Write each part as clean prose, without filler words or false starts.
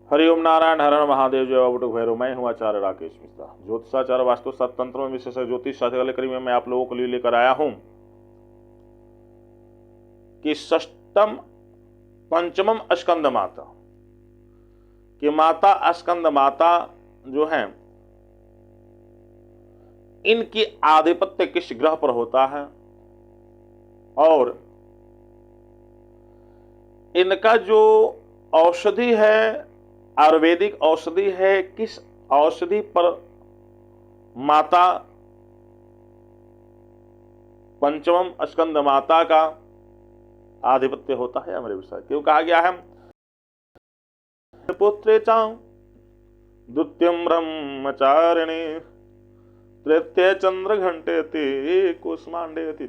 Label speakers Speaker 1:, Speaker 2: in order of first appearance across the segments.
Speaker 1: हरिओम नारायण हरण महादेव जय बटुक भैरव। मैं हूँ आचार्य राकेश मिश्रा, ज्योतिषाचार्य वास्तु तंत्र में विशेषज्ञ ज्योतिष शास्त्र करीब में मैं आप लोगों के लिए लेकर आया हूं कि षष्टम पंचमम स्कंद माता कि माता स्कंद माता जो है इनकी आधिपत्य किस ग्रह पर होता है और इनका जो औषधि है, आयुर्वेदिक औषधि है, किस औषधि पर माता पंचमम स्कंद माता का आधिपत्य होता है हमारे विषय। क्यों कहा गया है पुत्रे चाम द्वितीयम ब्रह्मचारिणी तृतीय चंद्र घंटेति कुष्मांडेति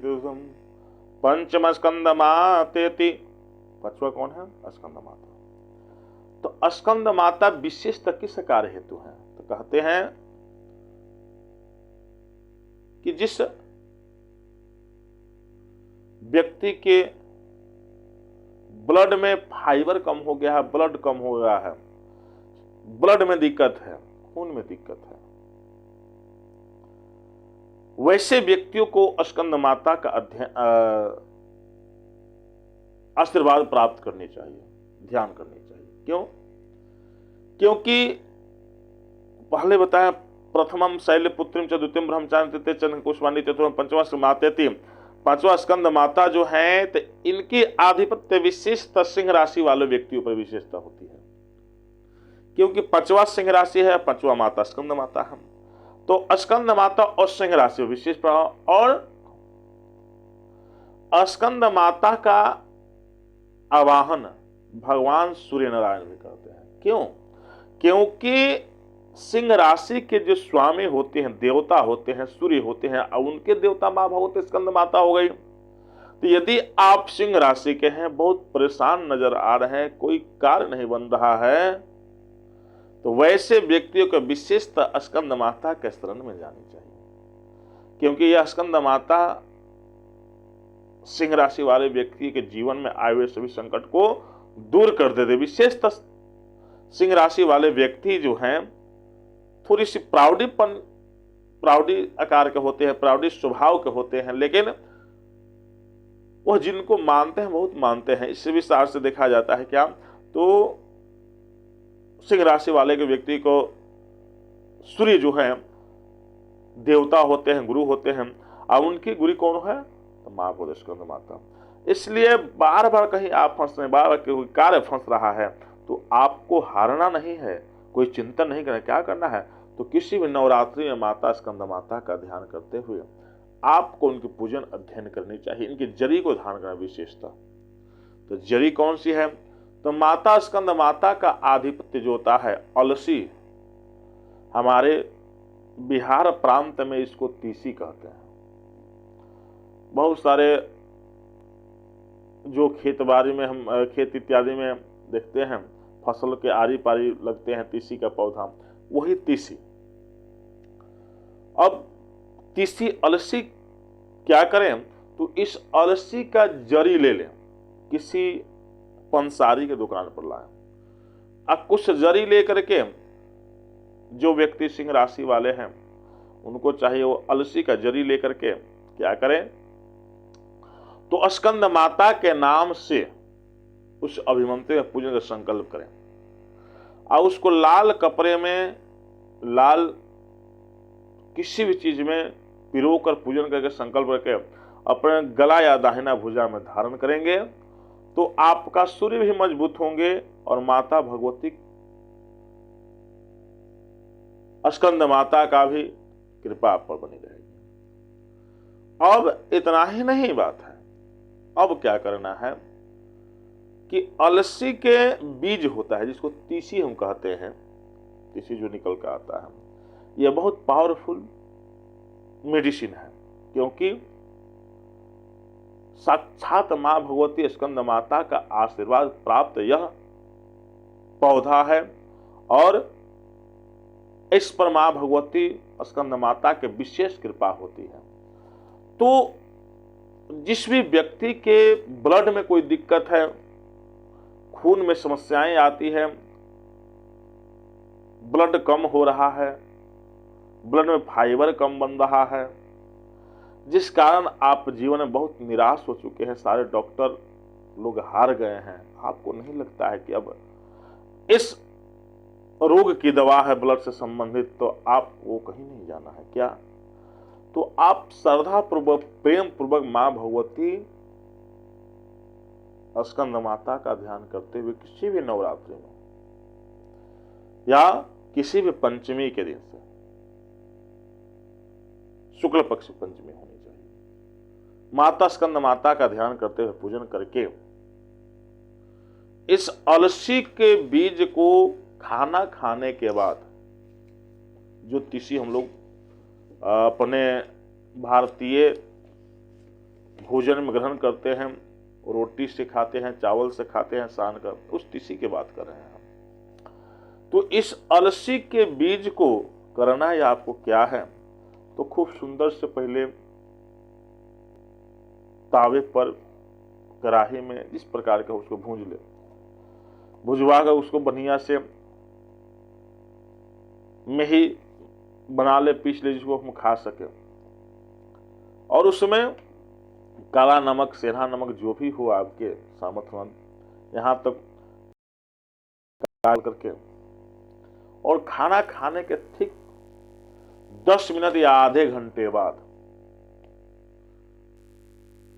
Speaker 1: पंचम स्कंद मातेति। पांचवा कौन है? स्कंद माता। तो स्कंद माता विशेषतः किस कार्य हेतु है? तो कहते हैं कि जिस व्यक्ति के ब्लड में फाइबर कम हो गया है, ब्लड कम हो गया है, ब्लड में दिक्कत है, खून में दिक्कत है, वैसे व्यक्तियों को स्कंद माता का आशीर्वाद प्राप्त करनी चाहिए, ध्यान करनी चाहिए। क्यों? क्योंकि पहले बताया प्रथमम शैलपुत्रीम च द्वितीयम ब्रह्मचारिणी तृतीय चंद्र कुष्मांडी चतुर्थम पंचमा मातेति। पांचवा स्कंद माता जो है तो इनकी आधिपत्य विशेषतः सिंह राशि वाले व्यक्तियों पर विशेषता होती है, क्योंकि पांचवा सिंह राशि है, पांचवा माता स्कंद माता है। तो स्कंद माता और सिंह राशि विशेष प्रभाव। और स्कंद माता का आवाहन भगवान सूर्य नारायण भी करते हैं। क्यों? क्योंकि सिंह राशि के जो स्वामी होते हैं, देवता होते हैं, सूर्य होते हैं, और उनके देवता माँ भगवती स्कंद माता हो गई। तो यदि आप सिंह राशि के हैं, बहुत परेशान नजर आ रहे हैं, कोई कार्य नहीं बन रहा है, तो वैसे व्यक्तियों को विशेषतः स्कंद माता के शरण में जानी चाहिए। क्योंकि यह स्कंद माता सिंह राशि वाले व्यक्ति के जीवन में आए हुए सभी संकट को दूर कर देते। विशेषतः सिंह राशि वाले व्यक्ति जो हैं थोड़ी सी प्राउडी आकार के होते हैं, प्राउडी स्वभाव के होते हैं, लेकिन वह जिनको मानते हैं बहुत मानते हैं। इससे विस्तार से देखा जाता है क्या, तो सिंह राशि वाले के व्यक्ति को सूर्य जो है देवता होते हैं, गुरु होते हैं, और उनकी गुरु कौन है? तो माँ भगवती स्कंद माता। इसलिए बार बार कहीं आप फंस रहे, बार बार कोई कार्य फंस रहा है, तो आपको हारना नहीं है, कोई चिंतन नहीं करना। क्या करना है? तो किसी भी नवरात्रि में माता स्कंद माता का ध्यान करते हुए आपको उनकी पूजन अध्ययन करनी चाहिए, इनकी जरी को धारण करना विशेषता। तो जरी कौन सी है? तो माता स्कंद माता का आधिपत्य जो होता है अलसी, हमारे बिहार प्रांत में इसको तीसी कहते हैं। बहुत सारे जो खेत बाड़ी में हम खेत इत्यादि में देखते हैं, फसल के आरी पारी लगते हैं तीसी का पौधा, वही तीसी। अब तीसी अलसी क्या करें? तो इस अलसी का जरी ले लें, किसी पंसारी के दुकान पर लाएं, अब कुछ जरी लेकर के जो व्यक्ति सिंह राशि वाले हैं उनको चाहिए वो अलसी का जरी लेकर के क्या करें? तो स्कंद माता के नाम से उस अभिमंत्रित में पूजन का संकल्प करें, और उसको लाल कपड़े में, लाल किसी भी चीज में पिरो कर पूजन करके संकल्प करके अपने गला या दाहिना भुजा में धारण करेंगे, तो आपका सूर्य भी मजबूत होंगे और माता भगवती स्कंद माता का भी कृपा आप पर बनी रहेगी। अब इतना ही नहीं बात है, अब क्या करना है कि अलसी के बीज होता है जिसको तीसी हम कहते हैं, तीसी जो निकल कर आता है, यह बहुत पावरफुल मेडिसिन है, क्योंकि साक्षात मां भगवती स्कंद माता का आशीर्वाद प्राप्त यह पौधा है, और इस पर मां भगवती स्कंद माता के विशेष कृपा होती है। तो जिस भी व्यक्ति के ब्लड में कोई दिक्कत है, खून में समस्याएं आती है, ब्लड कम हो रहा है, ब्लड में फाइबर कम बन रहा है, जिस कारण आप जीवन में बहुत निराश हो चुके हैं। सारे डॉक्टर लोग हार गए हैं। आपको नहीं लगता है कि अब इस रोग की दवा है ब्लड से संबंधित, तो आपको कहीं नहीं जाना है क्या? तो आप श्रद्धा पूर्वक, प्रेम पूर्वक मां भगवती स्कंद माता का ध्यान करते हुए किसी भी नवरात्रि में या किसी भी पंचमी के दिन से, शुक्ल पक्ष पंचमी होनी चाहिए, माता स्कंद माता का ध्यान करते हुए पूजन करके इस अलसी के बीज को खाना खाने के बाद, जो तीसी हम लोग अपने भारतीय भोजन में ग्रहण करते हैं, रोटी से खाते हैं, चावल से खाते हैं, सान कर, उस तीसी की बात कर रहे हैं हम। तो इस अलसी के बीज को करना या आपको क्या है, तो खूब सुंदर से पहले तावे पर, कढ़ाई में जिस प्रकार का उसको भूंज ले, भुजवा कर उसको बढ़िया से मेही बना ले, पीस ले, जिसको हम खा सके। और उसमें काला नमक, सेंधा नमक जो भी हो आपके सामर्थ्यवान, यहां तक डाल करके, और खाना खाने के ठीक 10 मिनट या आधे घंटे बाद,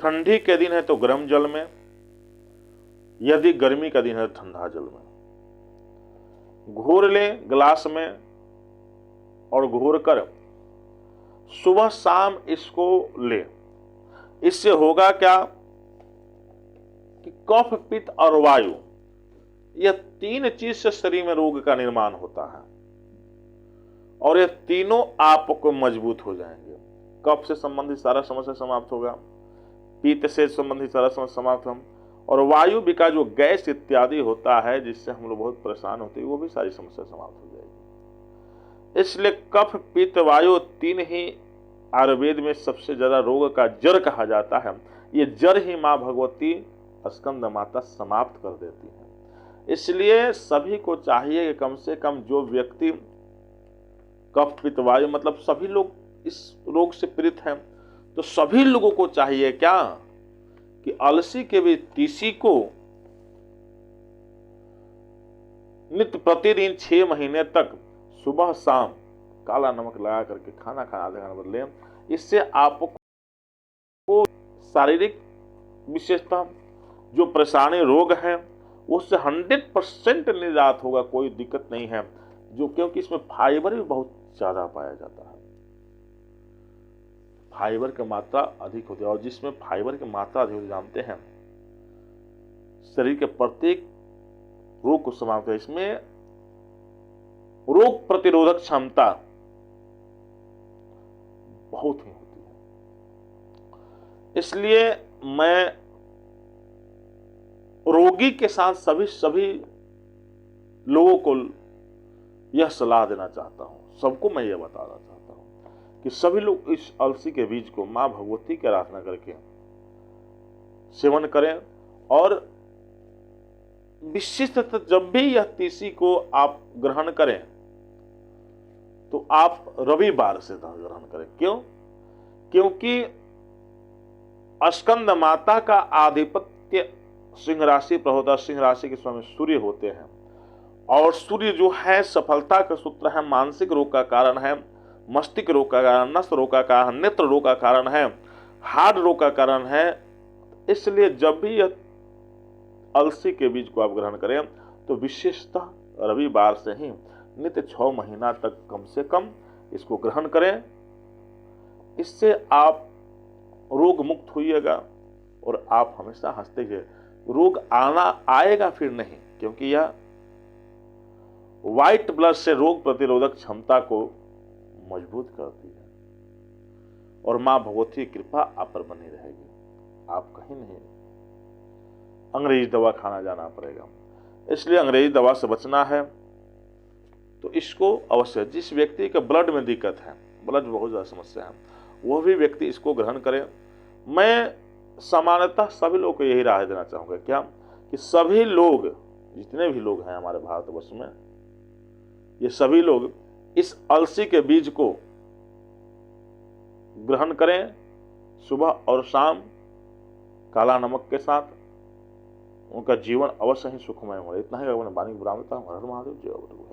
Speaker 1: ठंडी के दिन है तो गर्म जल में, यदि गर्मी का दिन है तो ठंडा जल में घोर लें गिलास में, और घोर कर सुबह शाम इसको ले। इससे होगा क्या कि कफ, पित्त और वायु, यह 3 चीज से शरीर में रोग का निर्माण होता है, और ये तीनों आपको मजबूत हो जाएंगे। कफ से संबंधित सारा समस्या समाप्त होगा, पित्त से संबंधित सारा समस्या समाप्त हम, और वायु का जो गैस इत्यादि होता है जिससे हम लोग बहुत परेशान होते हैं, वो भी सारी समस्या समाप्त हो जाएगी। इसलिए कफ, पित्त, वायु 3 ही आयुर्वेद में सबसे ज्यादा रोग का जड़ कहा जाता है। ये जड़ ही मां भगवती स्कंद माता समाप्त कर देती है। इसलिए सभी को चाहिए कि कम से कम जो व्यक्ति कफ, पित्त, वायु, मतलब सभी लोग इस रोग से पीड़ित हैं, तो सभी लोगों को चाहिए क्या कि अलसी के भी तीसी को नित्य प्रतिदिन 6 महीने तक सुबह शाम काला नमक लगा करके खाना खाना आधे घंटे लें। इससे आपको शारीरिक विशेषता, जो परेशानी रोग है, उससे 100% निजात होगा, कोई दिक्कत नहीं है। जो क्योंकि इसमें फाइबर भी बहुत ज्यादा पाया जाता है, फाइबर की मात्रा अधिक होती है, और जिसमें फाइबर की मात्रा अधिक जानते हैं शरीर के प्रत्येक रोग को समाप्त है। इसमें रोग प्रतिरोधक क्षमता बहुत ही होती है। इसलिए मैं रोगी के साथ सभी लोगों को यह सलाह देना चाहता हूं, सबको मैं यह बताना चाहता हूं कि सभी लोग इस अलसी के बीज को मां भगवती की आराधना करके सेवन करें। और विशिष्ट जब भी यह तीसी को आप ग्रहण करें तो आप रविवार से ग्रहण करें। क्यों? क्योंकि स्कंद माता का आधिपत्य सिंह राशि पर होता है। सिंह राशि के स्वामी सूर्य होते हैं, और सूर्य जो है सफलता का सूत्र है, मानसिक रोग का कारण है, मस्तिष्क रोग का कारण, नस रोग का कारण, नेत्र रोग का कारण है, हार्ट रोग का कारण है। इसलिए जब भी यह अलसी के बीज को आप ग्रहण करें तो विशेषतः रविवार से ही नित्य 6 महीना तक कम से कम इसको ग्रहण करें। इससे आप रोग मुक्त होइएगा और आप हमेशा हंसते हैं। रोग आएगा फिर नहीं, क्योंकि यह व्हाइट ब्लड से रोग प्रतिरोधक क्षमता को मजबूत करती है, और मां भगवती की कृपा आप पर बनी रहेगी। आप कहीं नहीं अंग्रेजी दवा खाना जाना पड़ेगा। इसलिए अंग्रेजी दवा से बचना है तो इसको अवश्य, जिस व्यक्ति के ब्लड में दिक्कत है, ब्लड में बहुत ज़्यादा समस्या है, वह भी व्यक्ति इसको ग्रहण करे। मैं सामान्यतः सभी लोग को यही राय देना चाहूँगा क्या कि सभी लोग, जितने भी लोग हैं हमारे भारतवर्ष में, ये सभी लोग इस अलसी के बीज को ग्रहण करें सुबह और शाम काला नमक के साथ, उनका जीवन अवश्य ही सुखमय होगा। इतना ही अगर वाणी बुरा होता है। हर हर महादेव, जय।